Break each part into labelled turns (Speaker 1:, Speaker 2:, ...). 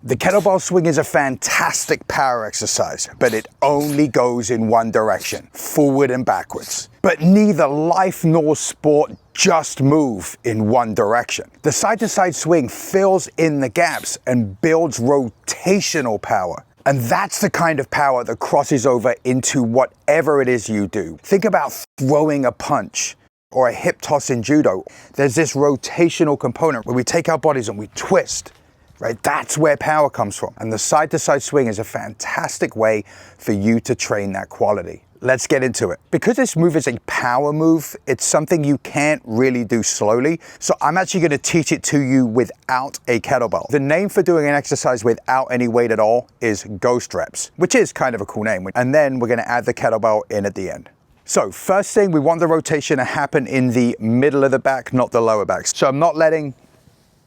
Speaker 1: The kettlebell swing is a fantastic power exercise, but it only goes in one direction, forward and backwards. But neither life nor sport just move in one direction. The side-to-side swing fills in the gaps and builds rotational power. And that's the kind of power that crosses over into whatever it is you do. Think about throwing a punch or a hip toss in judo. There's this rotational component where we take our bodies and we twist. Right? That's where power comes from. And the side-to-side swing is a fantastic way for you to train that quality. Let's get into it. Because this move is a power move, it's something you can't really do slowly. So I'm actually going to teach it to you without a kettlebell. The name for doing an exercise without any weight at all is ghost reps, which is kind of a cool name. And then we're going to add the kettlebell in at the end. So first thing, we want the rotation to happen in the middle of the back, not the lower back. So I'm not letting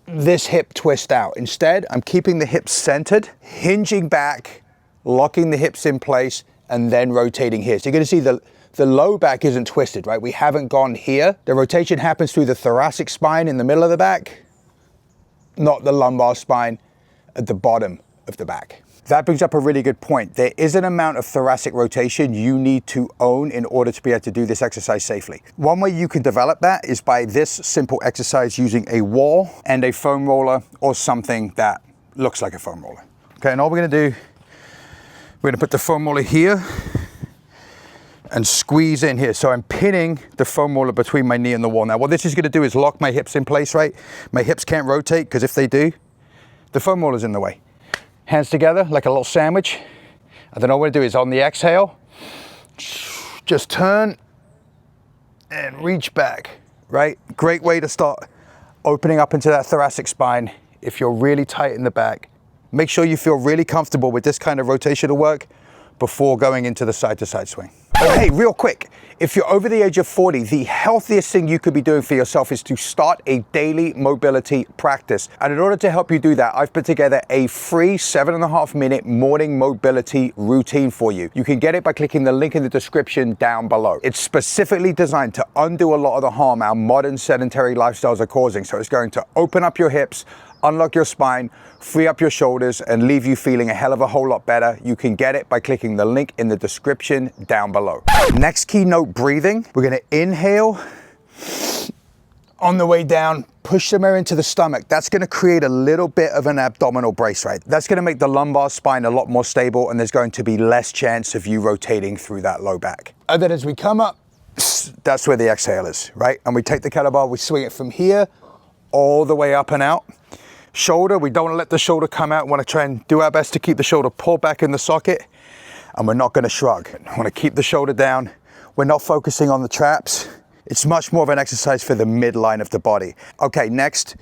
Speaker 1: this hip twist out. Instead, I'm keeping the hips centered, hinging back, locking the hips in place, and then rotating here. So you're going to see the low back isn't twisted, right? We haven't gone here. The rotation happens through the thoracic spine in the middle of the back, not the lumbar spine at the bottom of the back. That brings up a really good point. There is an amount of thoracic rotation you need to own in order to be able to do this exercise safely. One way you can develop that is by this simple exercise using a wall and a foam roller or something that looks like a foam roller. Okay, and all we're gonna do, we're gonna put the foam roller here and squeeze in here. So I'm pinning the foam roller between my knee and the wall. Now what this is gonna do is lock my hips in place, right? My hips can't rotate because if they do, the foam roller's in the way. Hands together like a little sandwich. And then all we're gonna do is on the exhale, just turn and reach back, right? Great way to start opening up into that thoracic spine. If you're really tight in the back, make sure you feel really comfortable with this kind of rotational work before going into the side-to-side swing. Oh, hey, real quick, if you're over the age of 40, the healthiest thing you could be doing for yourself is to start a daily mobility practice. And in order to help you do that, I've put together a free 7.5-minute morning mobility routine for you. You can get it by clicking the link in the description down below. It's specifically designed to undo a lot of the harm our modern sedentary lifestyles are causing. So it's going to open up your hips, unlock your spine, free up your shoulders, and leave you feeling a hell of a whole lot better. You can get it by clicking the link in the description down below. Next keynote, breathing. We're gonna inhale. On the way down, push some air into the stomach. That's gonna create a little bit of an abdominal brace, right? That's gonna make the lumbar spine a lot more stable, and there's going to be less chance of you rotating through that low back. And then as we come up, that's where the exhale is, right? And we take the kettlebell, we swing it from here all the way up and out. Shoulder, we don't want to let the shoulder come out. We want to try and do our best to keep the shoulder pulled back in the socket, and we're not going to shrug. I want to keep the shoulder down. We're not focusing on the traps. It's much more of an exercise for the midline of the body. Okay, next,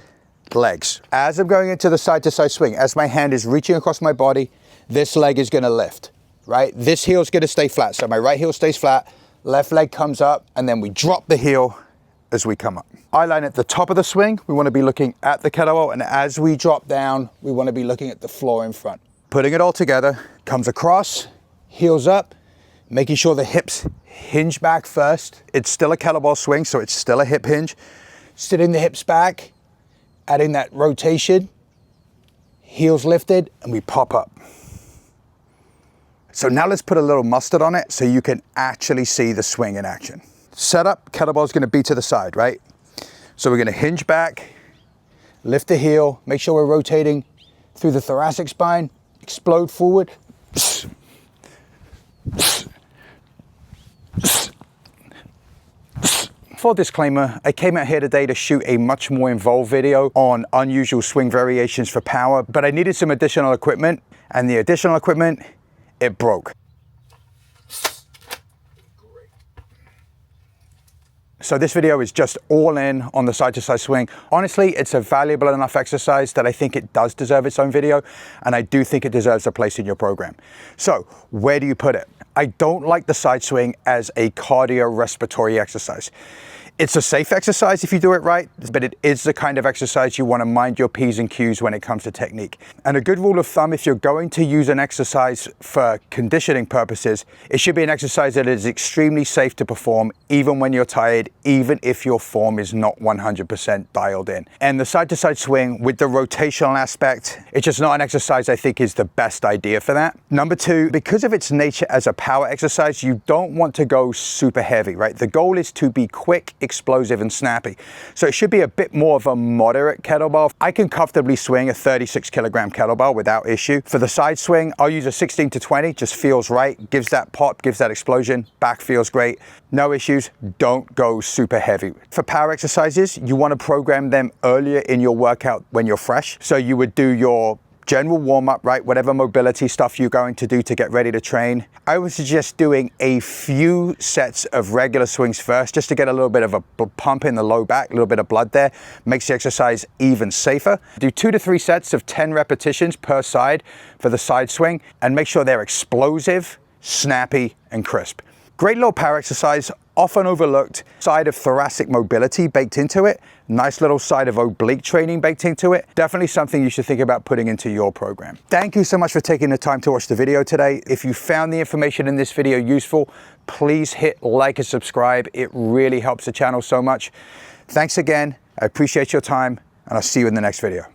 Speaker 1: legs. As I'm going into the side-to-side swing, as my hand is reaching across my body, this leg is going to lift, right? This heel is going to stay flat. So my right heel stays flat, left leg comes up, and then we drop the heel as we come up. Eye line at the top of the swing, we want to be looking at the kettlebell, and as we drop down, we want to be looking at the floor in front. Putting it all together, comes across, heels up, making sure the hips hinge back first. It's still a kettlebell swing, so it's still a hip hinge. Sitting the hips back, adding that rotation, heels lifted, and we pop up. So now let's put a little mustard on it so you can actually see the swing in action. Setup, kettlebell's gonna be to the side, right? So we're gonna hinge back, lift the heel, make sure we're rotating through the thoracic spine, explode forward. Full disclaimer, I came out here today to shoot a much more involved video on unusual swing variations for power, but I needed some additional equipment, and the additional equipment, it broke. So this video is just all in on the side-to-side swing. Honestly, it's a valuable enough exercise that I think it does deserve its own video, and I do think it deserves a place in your program. So where do you put it? I don't like the side swing as a cardio respiratory exercise. It's a safe exercise if you do it right, but it is the kind of exercise you want to mind your P's and Q's when it comes to technique. And a good rule of thumb, if you're going to use an exercise for conditioning purposes, it should be an exercise that is extremely safe to perform, even when you're tired, even if your form is not 100% dialed in. And the side-to-side swing with the rotational aspect, it's just not an exercise I think is the best idea for that. Number two, because of its nature as a power exercise, you don't want to go super heavy, right? The goal is to be quick, explosive, and snappy. So it should be a bit more of a moderate kettlebell. I can comfortably swing a 36 kilogram kettlebell without issue. For the side swing, I'll use a 16 to 20, just feels right, gives that pop, gives that explosion, back feels great. No issues, don't go super heavy. For power exercises, you want to program them earlier in your workout when you're fresh. So you would do your general warm-up, right? Whatever mobility stuff you're going to do to get ready to train. I would suggest doing a few sets of regular swings first, just to get a little bit of a pump in the low back, a little bit of blood there. Makes the exercise even safer. Do 2 to 3 sets of 10 repetitions per side for the side swing, and make sure they're explosive, snappy, and crisp. Great little power exercise, often overlooked. Side of thoracic mobility baked into it. Nice little side of oblique training baked into it. Definitely something you should think about putting into your program. Thank you so much for taking the time to watch the video today. If you found the information in this video useful, please hit like and subscribe. It really helps the channel so much. Thanks again. I appreciate your time, and I'll see you in the next video.